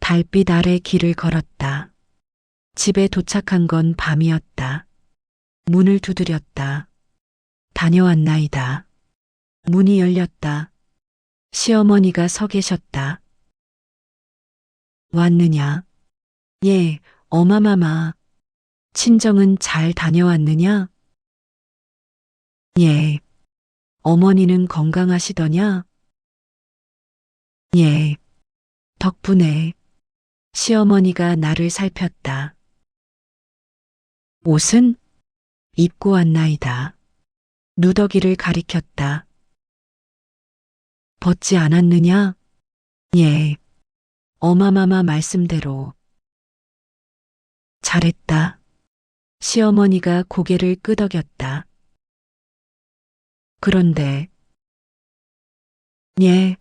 달빛 아래 길을 걸었다. 집에 도착한 건 밤이었다. 문을 두드렸다. 다녀왔나이다. 문이 열렸다. 시어머니가 서 계셨다. 왔느냐? 예, 어마마마. 친정은 잘 다녀왔느냐? 예. 어머니는 건강하시더냐? 예. 덕분에 시어머니가 나를 살폈다. 옷은 입고 왔나이다. 누더기를 가리켰다. 벗지 않았느냐? 예. 어마마마 말씀대로. 잘했다. 시어머니가 고개를 끄덕였다. 그런데, 예,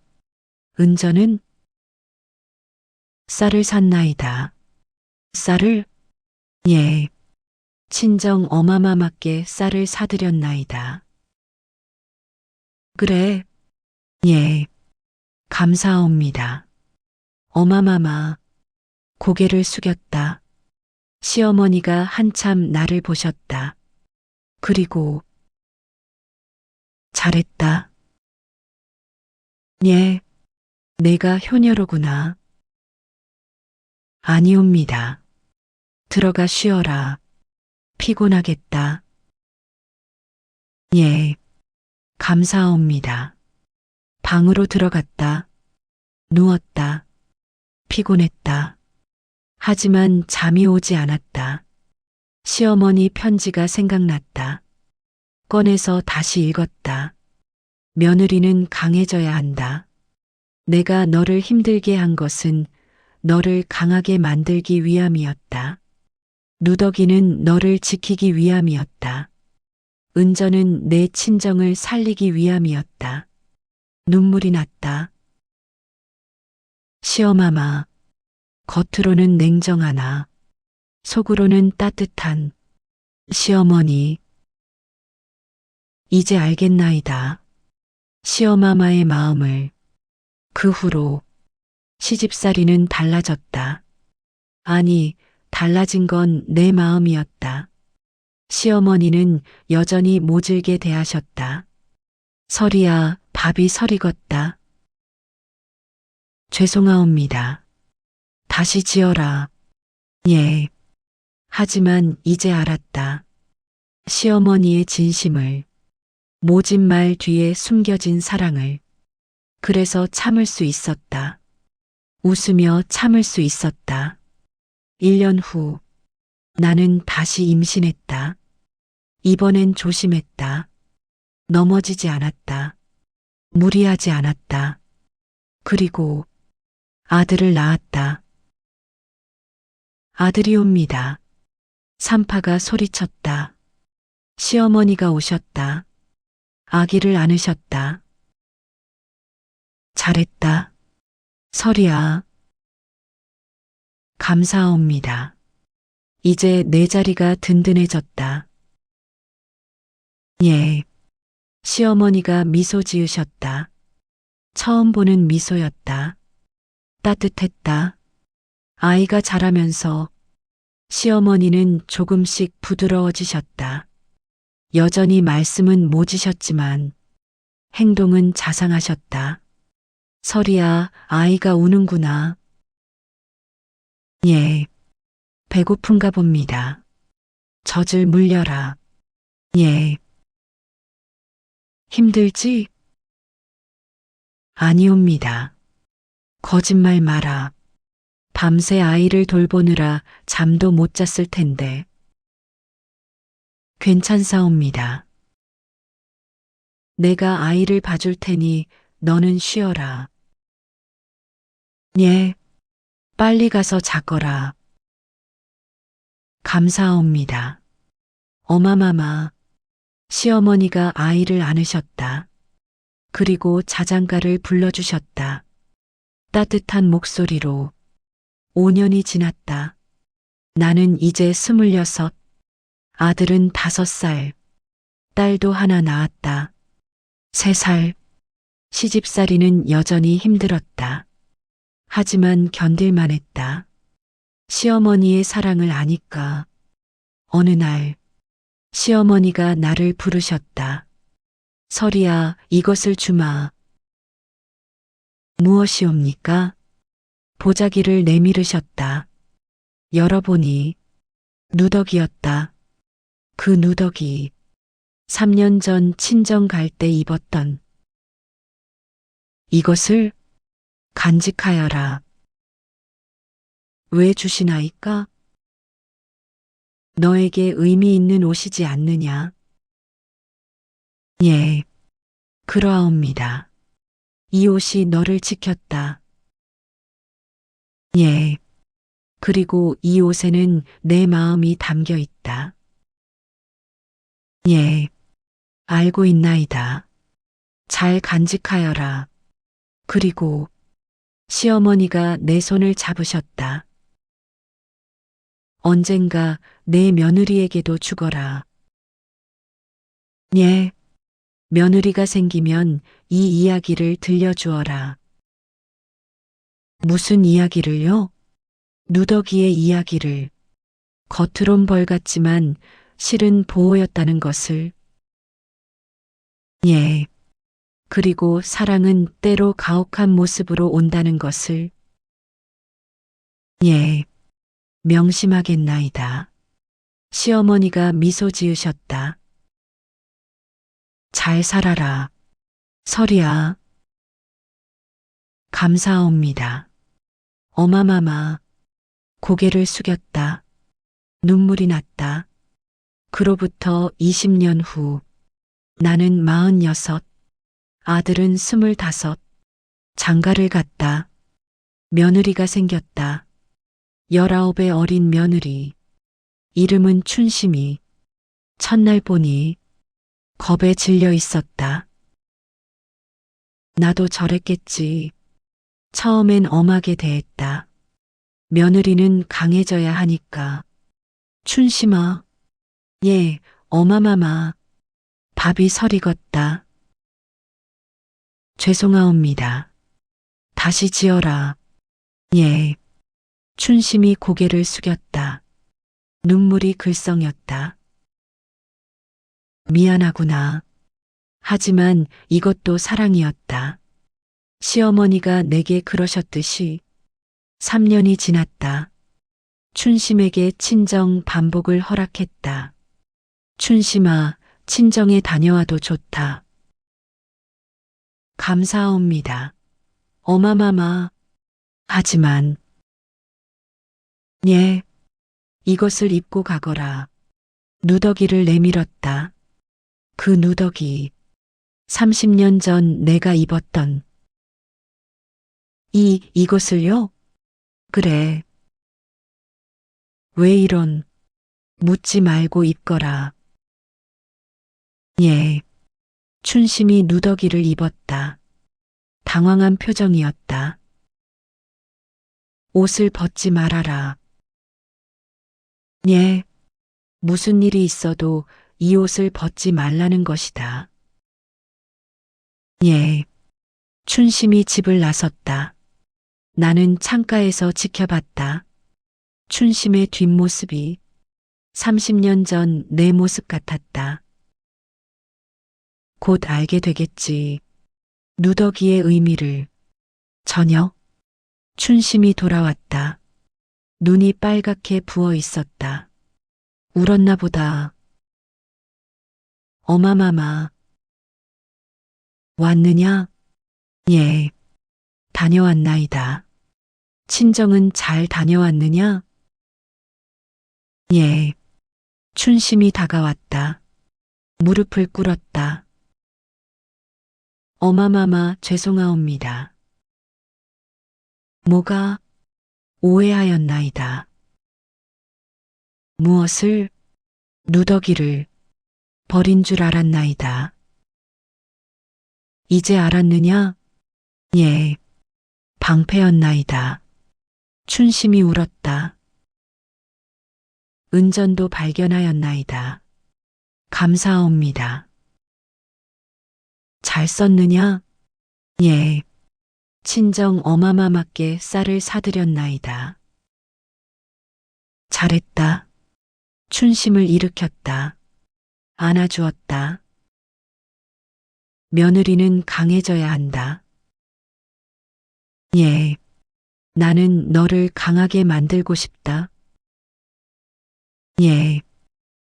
은전은 쌀을 샀나이다. 쌀을? 예, 친정 어마마마께 쌀을 사드렸나이다. 그래, 예, 감사합니다. 어마마마, 고개를 숙였다. 시어머니가 한참 나를 보셨다. 그리고, 잘했다. 예, 내가 효녀로구나. 아니옵니다. 들어가 쉬어라. 피곤하겠다. 예, 감사합니다. 방으로 들어갔다. 누웠다. 피곤했다. 하지만 잠이 오지 않았다. 시어머니 편지가 생각났다. 꺼내서 다시 읽었다. 며느리는 강해져야 한다. 내가 너를 힘들게 한 것은 너를 강하게 만들기 위함이었다. 누더기는 너를 지키기 위함이었다. 은전은 내 친정을 살리기 위함이었다. 눈물이 났다. 시어마마, 겉으로는 냉정하나 속으로는 따뜻한 시어머니. 이제 알겠나이다. 시어마마의 마음을. 그 후로 시집살이는 달라졌다. 아니, 달라진 건 내 마음이었다. 시어머니는 여전히 모질게 대하셨다. 설이야, 밥이 설익었다. 죄송하옵니다. 다시 지어라. 예. 하지만 이제 알았다. 시어머니의 진심을, 모진 말 뒤에 숨겨진 사랑을. 그래서 참을 수 있었다. 웃으며 참을 수 있었다. 1년 후, 나는 다시 임신했다. 이번엔 조심했다. 넘어지지 않았다. 무리하지 않았다. 그리고 아들을 낳았다. 아들이 옵니다. 산파가 소리쳤다. 시어머니가 오셨다. 아기를 안으셨다. 잘했다. 설이야. 감사합니다. 이제 내 자리가 든든해졌다. 예. 시어머니가 미소 지으셨다. 처음 보는 미소였다. 따뜻했다. 아이가 자라면서 시어머니는 조금씩 부드러워지셨다. 여전히 말씀은 모지셨지만 행동은 자상하셨다. 설이야, 아이가 우는구나. 예. 배고픈가 봅니다. 젖을 물려라. 예. 힘들지? 아니옵니다. 거짓말 마라. 밤새 아이를 돌보느라 잠도 못 잤을 텐데. 괜찮사옵니다. 내가 아이를 봐줄 테니 너는 쉬어라. 예. 빨리 가서 자거라. 감사합니다. 어마마마. 시어머니가 아이를 안으셨다. 그리고 자장가를 불러주셨다. 따뜻한 목소리로. 5년이 지났다. 나는 이제 26, 아들은 5살, 딸도 하나 낳았다. 3살, 시집살이는 여전히 힘들었다. 하지만 견딜만 했다. 시어머니의 사랑을 아니까. 어느 날, 시어머니가 나를 부르셨다. 설이야, 이것을 주마. 무엇이옵니까? 보자기를 내밀으셨다. 열어보니 누더기였다. 그 누더기, 3년 전 친정 갈 때 입었던. 이것을 간직하여라. 왜 주시나이까? 너에게 의미 있는 옷이지 않느냐? 예, 그러하옵니다. 이 옷이 너를 지켰다. 예, 그리고 이 옷에는 내 마음이 담겨 있다. 예, 알고 있나이다. 잘 간직하여라. 그리고 시어머니가 내 손을 잡으셨다. 언젠가 내 며느리에게도 주거라. 예, 며느리가 생기면 이 이야기를 들려주어라. 무슨 이야기를요? 누더기의 이야기를. 겉으론 벌 같지만 실은 보호였다는 것을. 예. 그리고 사랑은 때로 가혹한 모습으로 온다는 것을. 예. 명심하겠나이다. 시어머니가 미소 지으셨다. 잘 살아라. 설이야. 감사합니다. 어마마마. 고개를 숙였다. 눈물이 났다. 그로부터 20년 후 나는 46, 아들은 25, 장가를 갔다. 며느리가 생겼다. 19의 어린 며느리. 이름은 춘심이. 첫날 보니 겁에 질려 있었다. 나도 저랬겠지. 처음엔 엄하게 대했다. 며느리는 강해져야 하니까. 춘심아. 예, 어마마마. 밥이 설익었다. 죄송하옵니다. 다시 지어라. 예. 춘심이 고개를 숙였다. 눈물이 글썽였다. 미안하구나. 하지만 이것도 사랑이었다. 시어머니가 내게 그러셨듯이 3년이 지났다. 춘심에게 친정 반복을 허락했다. 춘심아, 친정에 다녀와도 좋다. 감사합니다. 어마마마. 하지만, 예, 이것을 입고 가거라. 누더기를 내밀었다. 그 누더기, 30년 전 내가 입었던 이것을요? 그래. 왜 이런, 묻지 말고 입거라. 예. 춘심이 누더기를 입었다. 당황한 표정이었다. 옷을 벗지 말아라. 예. 무슨 일이 있어도 이 옷을 벗지 말라는 것이다. 예. 춘심이 집을 나섰다. 나는 창가에서 지켜봤다. 춘심의 뒷모습이 30년 전 내 모습 같았다. 곧 알게 되겠지. 누더기의 의미를. 저녁, 춘심이 돌아왔다. 눈이 빨갛게 부어 있었다. 울었나 보다. 어마마마. 왔느냐? 예. 다녀왔나이다. 친정은 잘 다녀왔느냐? 예. 춘심이 다가왔다. 무릎을 꿇었다. 어마마마 죄송하옵니다. 뭐가 오해하였나이다. 무엇을? 누더기를 버린 줄 알았나이다. 이제 알았느냐? 예. 방패였나이다. 춘심이 울었다. 은전도 발견하였나이다. 감사합니다. 잘 썼느냐? 예. 친정 어마마마께 쌀을 사드렸나이다. 잘했다. 춘심을 일으켰다. 안아주었다. 며느리는 강해져야 한다. 예. 나는 너를 강하게 만들고 싶다. 예.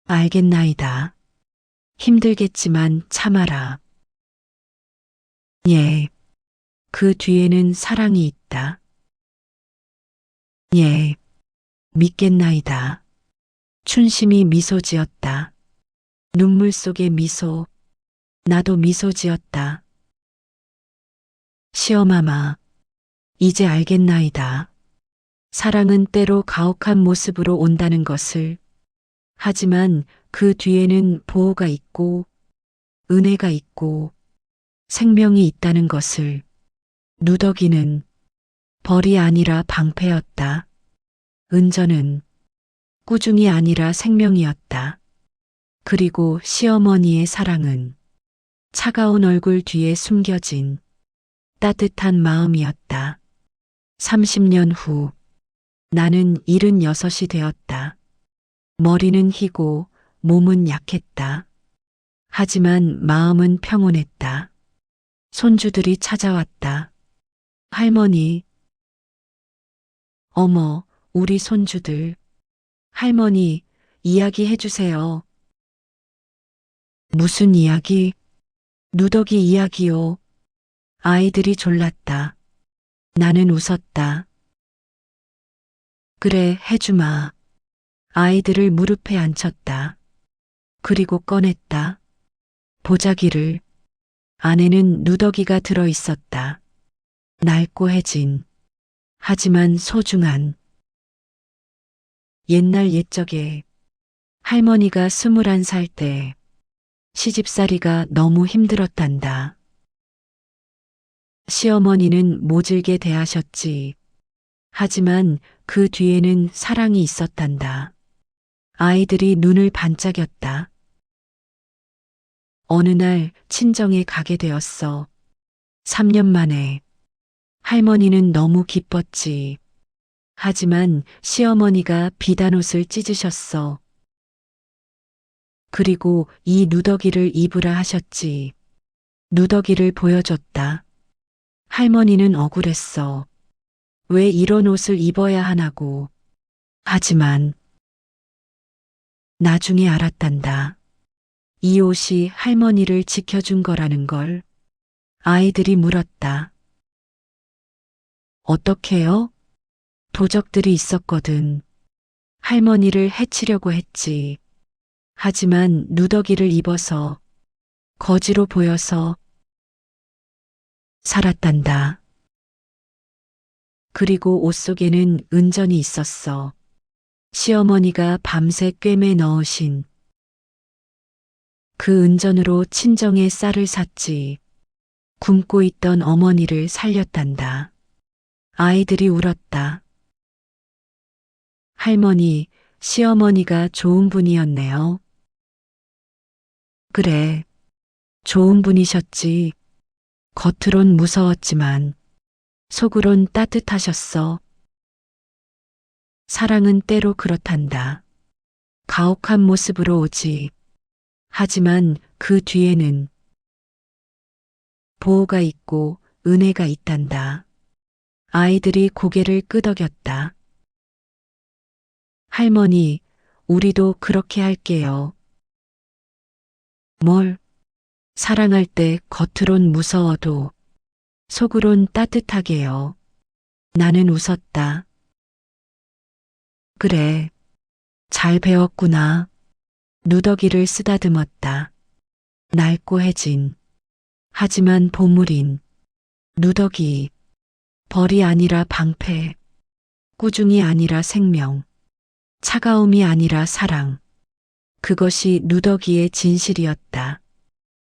알겠나이다. 힘들겠지만 참아라. 예. 그 뒤에는 사랑이 있다. 예. 믿겠나이다. 춘심이 미소 지었다. 눈물 속의 미소. 나도 미소 지었다. 시어마마. 이제 알겠나이다. 사랑은 때로 가혹한 모습으로 온다는 것을. 하지만 그 뒤에는 보호가 있고 은혜가 있고 생명이 있다는 것을. 누더기는 벌이 아니라 방패였다. 은전은 꾸중이 아니라 생명이었다. 그리고 시어머니의 사랑은 차가운 얼굴 뒤에 숨겨진 따뜻한 마음이었다. 30년 후 나는 76이 되었다. 머리는 희고 몸은 약했다. 하지만 마음은 평온했다. 손주들이 찾아왔다. 할머니. 어머, 우리 손주들. 할머니, 이야기해 주세요. 무슨 이야기? 누더기 이야기요. 아이들이 졸랐다. 나는 웃었다. 그래, 해주마. 아이들을 무릎에 앉혔다. 그리고 꺼냈다. 보자기를. 안에는 누더기가 들어 있었다. 낡고 해진. 하지만 소중한. 옛날 옛적에 할머니가 21살 때 시집살이가 너무 힘들었단다. 시어머니는 모질게 대하셨지. 하지만 그 뒤에는 사랑이 있었단다. 아이들이 눈을 반짝였다. 어느 날 친정에 가게 되었어. 3년 만에. 할머니는 너무 기뻤지. 하지만 시어머니가 비단옷을 찢으셨어. 그리고 이 누더기를 입으라 하셨지. 누더기를 보여줬다. 할머니는 억울했어. 왜 이런 옷을 입어야 하나고. 하지만 나중에 알았단다. 이 옷이 할머니를 지켜준 거라는 걸. 아이들이 물었다. 어떻게요? 도적들이 있었거든. 할머니를 해치려고 했지. 하지만 누더기를 입어서 거지로 보여서 살았단다. 그리고 옷 속에는 은전이 있었어. 시어머니가 밤새 꿰매 넣으신 그 은전으로 친정에 쌀을 샀지. 굶고 있던 어머니를 살렸단다. 아이들이 울었다. 할머니, 시어머니가 좋은 분이었네요. 그래, 좋은 분이셨지. 겉으론 무서웠지만 속으론 따뜻하셨어. 사랑은 때로 그렇단다. 가혹한 모습으로 오지. 하지만 그 뒤에는 보호가 있고 은혜가 있단다. 아이들이 고개를 끄덕였다. 할머니, 우리도 그렇게 할게요. 뭘? 사랑할 때 겉으론 무서워도 속으론 따뜻하게요. 나는 웃었다. 그래, 잘 배웠구나. 누더기를 쓰다듬었다. 낡고 해진, 하지만 보물인 누더기. 벌이 아니라 방패, 꾸중이 아니라 생명, 차가움이 아니라 사랑. 그것이 누더기의 진실이었다.